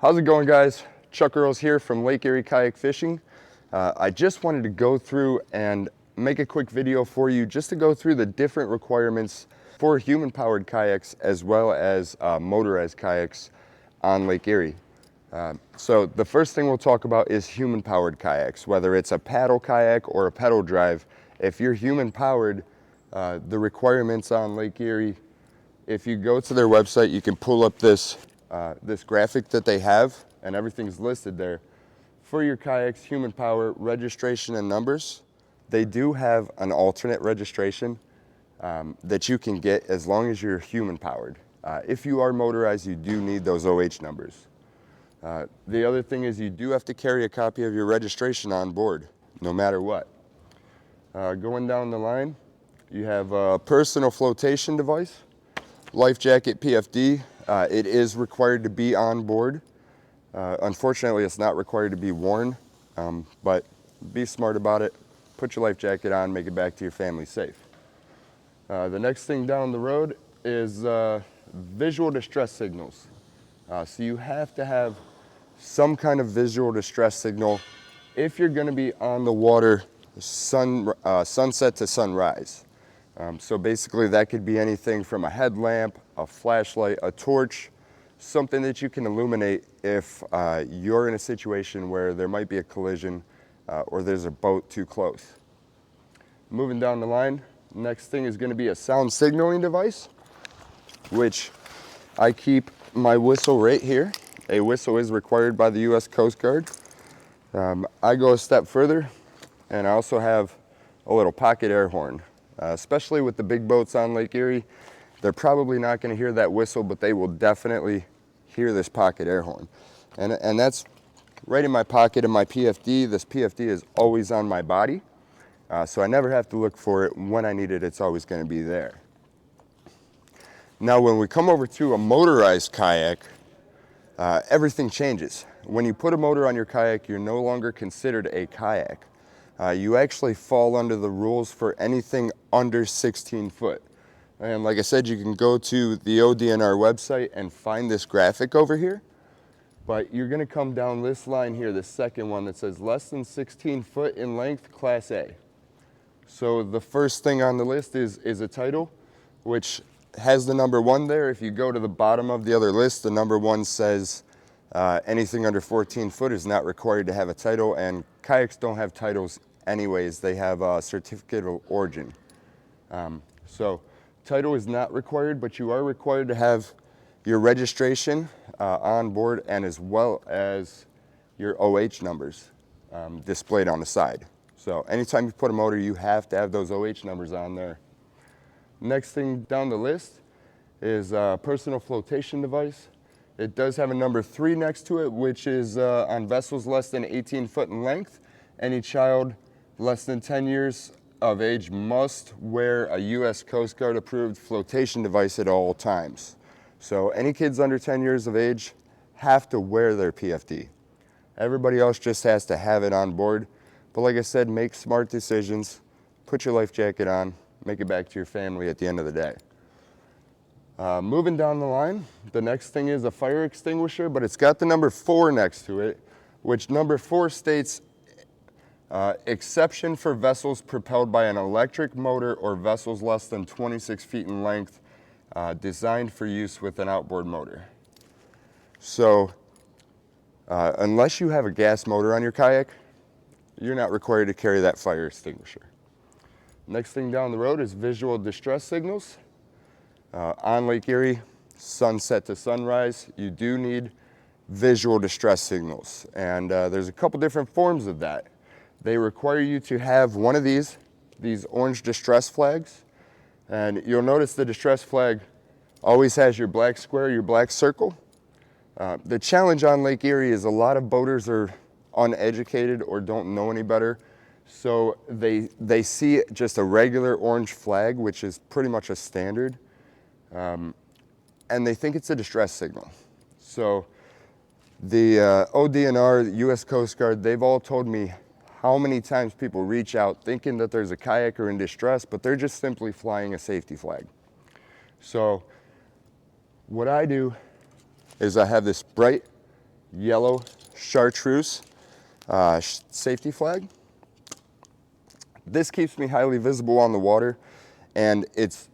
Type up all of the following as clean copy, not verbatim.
How's it going, guys? Chuck Earls here from Lake Erie Kayak Fishing. I just wanted to go through and make a quick video for you just to go through the different requirements for human-powered kayaks as well as motorized kayaks on Lake Erie. So the first thing we'll talk about is human-powered kayaks, whether it's a paddle kayak or a pedal drive. If you're human-powered, the requirements on Lake Erie, if you go to their website, you can pull up this graphic that they have, and everything's listed there. For your kayaks, human power, registration, and numbers, they do have an alternate registration that you can get as long as you're human powered. If you are motorized, you do need those OH numbers. The other thing is you do have to carry a copy of your registration on board, no matter what. Going down the line, you have a personal flotation device, life jacket PFD. It is required to be on board. Unfortunately, it's not required to be worn, but be smart about it. Put your life jacket on, make it back to your family safe. The next thing down the road is visual distress signals. So you have to have some kind of visual distress signal if you're going to be on the water sunset to sunrise. So basically that could be anything from a headlamp, a flashlight, a torch, something that you can illuminate if you're in a situation where there might be a collision or there's a boat too close. Moving down the line, next thing is going to be a sound signaling device, which I keep my whistle right here. A whistle is required by the U.S. Coast Guard. I go a step further, and I also have a little pocket air horn. Especially with the big boats on Lake Erie, they're probably not going to hear that whistle, but they will definitely hear this pocket air horn. And that's right in my pocket in my PFD. This PFD is always on my body, so I never have to look for it. When I need it, it's always going to be there. Now, when we come over to a motorized kayak, everything changes. When you put a motor on your kayak, you're no longer considered a kayak. You actually fall under the rules for anything under 16 foot. And like I said, you can go to the ODNR website and find this graphic over here. But you're going to come down this line here, the second one that says less than 16 foot in length, Class A. So the first thing on the list is a title, which has the number 1 there. If you go to the bottom of the other list, the number 1 says anything under 14 foot is not required to have a title, and kayaks don't have titles anyways. They have a certificate of origin. So title is not required, but you are required to have your registration on board, and as well as your OH numbers displayed on the side. So anytime you put a motor, you have to have those OH numbers on there. Next thing down the list is a personal flotation device. It does have a number 3 next to it, which is on vessels less than 18 foot in length. Any child less than 10 years of age must wear a U.S. Coast Guard approved flotation device at all times. So any kids under 10 years of age have to wear their PFD. Everybody else just has to have it on board. But like I said, make smart decisions, put your life jacket on, make it back to your family at the end of the day. Moving down the line, the next thing is a fire extinguisher, but it's got the number 4 next to it, which number 4 states exception for vessels propelled by an electric motor or vessels less than 26 feet in length, designed for use with an outboard motor. So unless you have a gas motor on your kayak, you're not required to carry that fire extinguisher. Next thing down the road is visual distress signals. On Lake Erie, sunset to sunrise, you do need visual distress signals. And there's a couple different forms of that. They require you to have one of these orange distress flags. And you'll notice the distress flag always has your black square, your black circle. The challenge on Lake Erie is a lot of boaters are uneducated or don't know any better. So they see just a regular orange flag, which is pretty much a standard, and they think it's a distress signal. So the ODNR, the U.S. Coast Guard, they've all told me how many times people reach out thinking that there's a kayaker in distress, but they're just simply flying a safety flag. So what I do is I have this bright yellow chartreuse safety flag. This keeps me highly visible on the water, and it's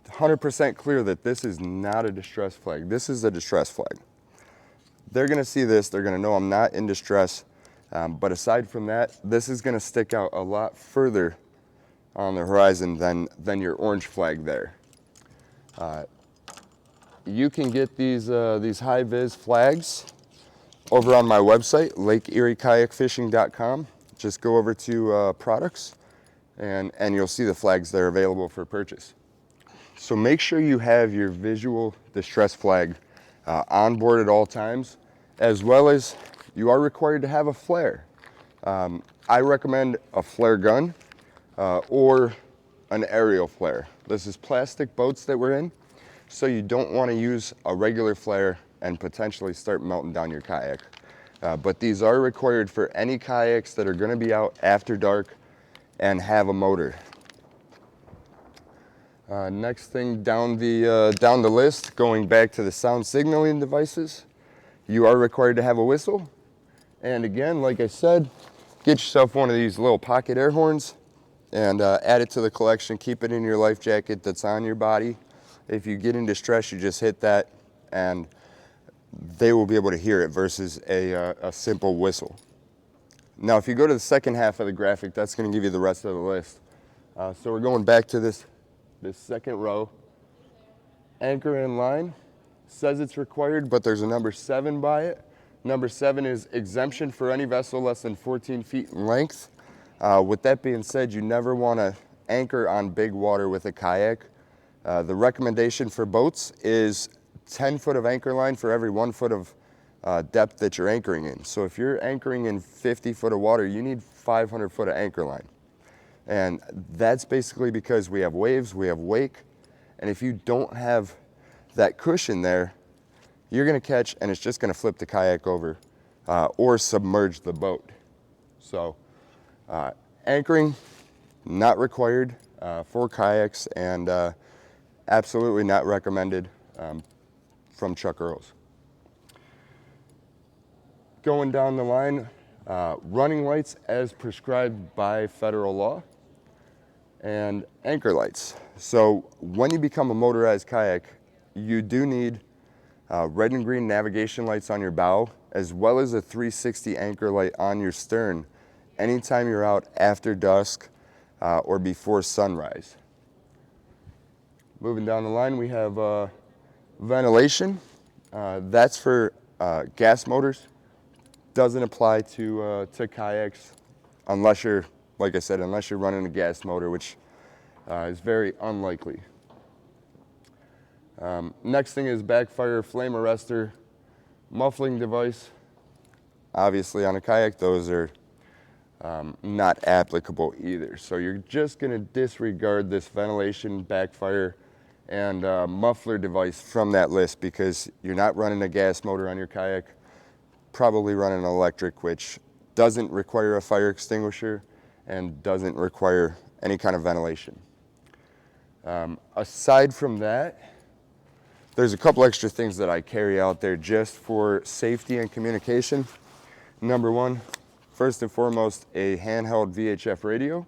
100% clear that this is not a distress flag. This is a distress flag. They're gonna see this, they're gonna know I'm not in distress, but aside from that, this is gonna stick out a lot further on the horizon than your orange flag there. You can get these high-vis flags over on my website, LakeErieKayakFishing.com. Just go over to products, and you'll see the flags that are available for purchase. So make sure you have your visual distress flag on board at all times, as well as you are required to have a flare. I recommend a flare gun or an aerial flare. This is plastic boats that we're in, so you don't want to use a regular flare and potentially start melting down your kayak. But these are required for any kayaks that are going to be out after dark and have a motor. Next thing down the list, going back to the sound signaling devices, you are required to have a whistle. And again, like I said, get yourself one of these little pocket air horns and add it to the collection. Keep it in your life jacket that's on your body. If you get in distress, you just hit that and they will be able to hear it versus a simple whistle. Now, if you go to the second half of the graphic, that's going to give you the rest of the list. So we're going back to this second row. Anchor in line says it's required, but there's a number 7 by it. Number 7 is exemption for any vessel less than 14 feet in length. With that being said, you never want to anchor on big water with a kayak. The recommendation for boats is 10 foot of anchor line for every 1 foot of depth that you're anchoring in. So if you're anchoring in 50 foot of water, you need 500 foot of anchor line. And that's basically because we have waves, we have wake, and if you don't have that cushion there, you're gonna catch and it's just gonna flip the kayak over or submerge the boat. So anchoring, not required for kayaks, and absolutely not recommended from Chuck Earls. Going down the line, running lights as prescribed by federal law, and anchor lights. So when you become a motorized kayak, you do need red and green navigation lights on your bow, as well as a 360 anchor light on your stern anytime you're out after dusk or before sunrise. Moving down the line, we have ventilation. That's for gas motors. Doesn't apply to kayaks unless you're, like I said, unless you're running a gas motor, which is very unlikely. Next thing is backfire flame arrestor muffling device. Obviously on a kayak, those are not applicable either. So you're just gonna disregard this ventilation, backfire, and muffler device from that list because you're not running a gas motor on your kayak, probably running an electric, which doesn't require a fire extinguisher and doesn't require any kind of ventilation. Aside from that, there's a couple extra things that I carry out there just for safety and communication. Number 1, first and foremost, a handheld VHF radio.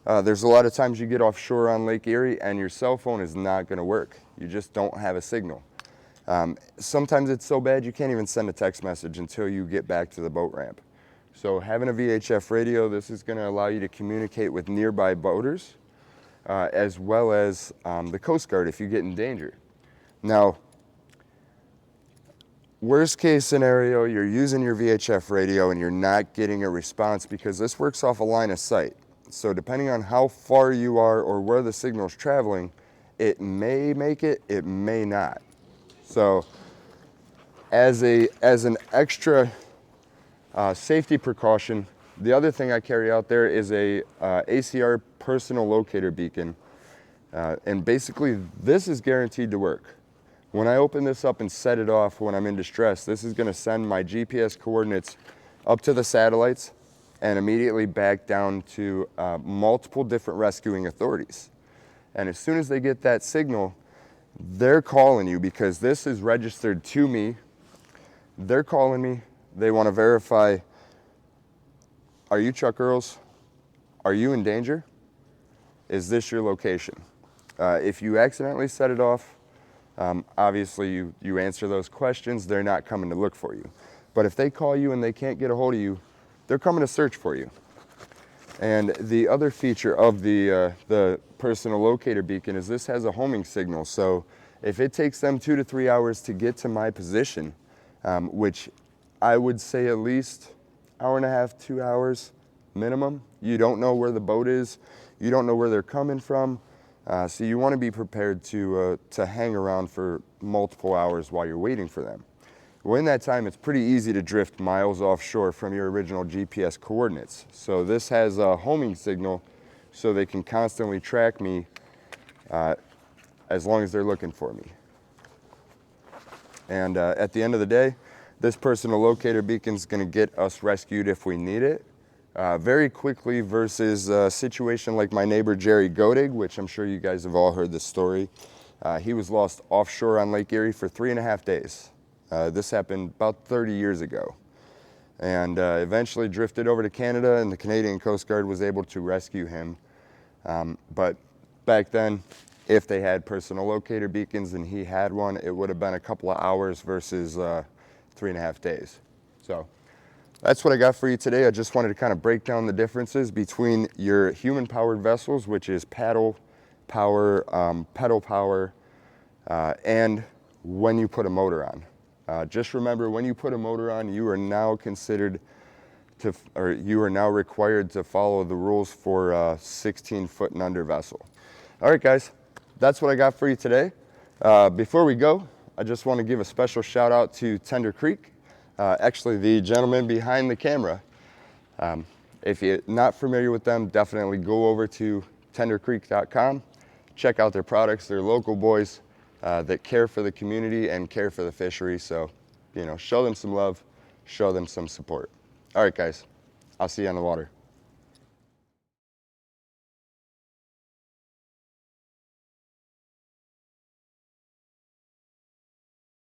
There's a lot of times you get offshore on Lake Erie and your cell phone is not going to work. You just don't have a signal. Sometimes it's so bad you can't even send a text message until you get back to the boat ramp. So having a VHF radio, this is going to allow you to communicate with nearby boaters, as well as the Coast Guard if you get in danger. Now, worst case scenario, you're using your VHF radio and you're not getting a response because this works off a line of sight. So depending on how far you are or where the signal's traveling, it may make it, it may not. So as an extra safety precaution, the other thing I carry out there is a ACR personal locator beacon. And basically this is guaranteed to work. When I open this up and set it off when I'm in distress, this is gonna send my GPS coordinates up to the satellites and immediately back down to multiple different rescuing authorities. And as soon as they get that signal, they're calling you because this is registered to me. they're calling me. They want to verify, are you Chuck Earls? Are you in danger? Is this your location? If you accidentally set it off, obviously you answer those questions, they're not coming to look for you. But if they call you and they can't get a hold of you, they're coming to search for you. And the other feature of the personal locator beacon is this has a homing signal. So if it takes them 2 to 3 hours to get to my position, which I would say at least hour and a half, 2 hours minimum, you don't know where the boat is, you don't know where they're coming from, so you want to be prepared to hang around for multiple hours while you're waiting for them. Well, in that time, it's pretty easy to drift miles offshore from your original GPS coordinates. So this has a homing signal so they can constantly track me as long as they're looking for me. And at the end of the day, this personal locator beacon is going to get us rescued if we need it very quickly versus a situation like my neighbor Jerry Godig, which I'm sure you guys have all heard the story. He was lost offshore on Lake Erie for 3.5 days. This happened about 30 years ago, and eventually drifted over to Canada, and the Canadian Coast Guard was able to rescue him. But back then, if they had personal locator beacons and he had one, it would have been a couple of hours versus 3.5 days. So that's what I got for you today. I just wanted to kind of break down the differences between your human-powered vessels, which is paddle power, pedal power, and when you put a motor on. Just remember, when you put a motor on, you are now you are now required to follow the rules for a 16-foot and under vessel. All right, guys, that's what I got for you today. Before we go, I just want to give a special shout out to Tender Creek, actually the gentleman behind the camera. If you're not familiar with them, definitely go over to tendercreek.com, check out their products. They're local boys that care for the community and care for the fishery. So, you know, show them some love, show them some support. All right, guys, I'll see you on the water.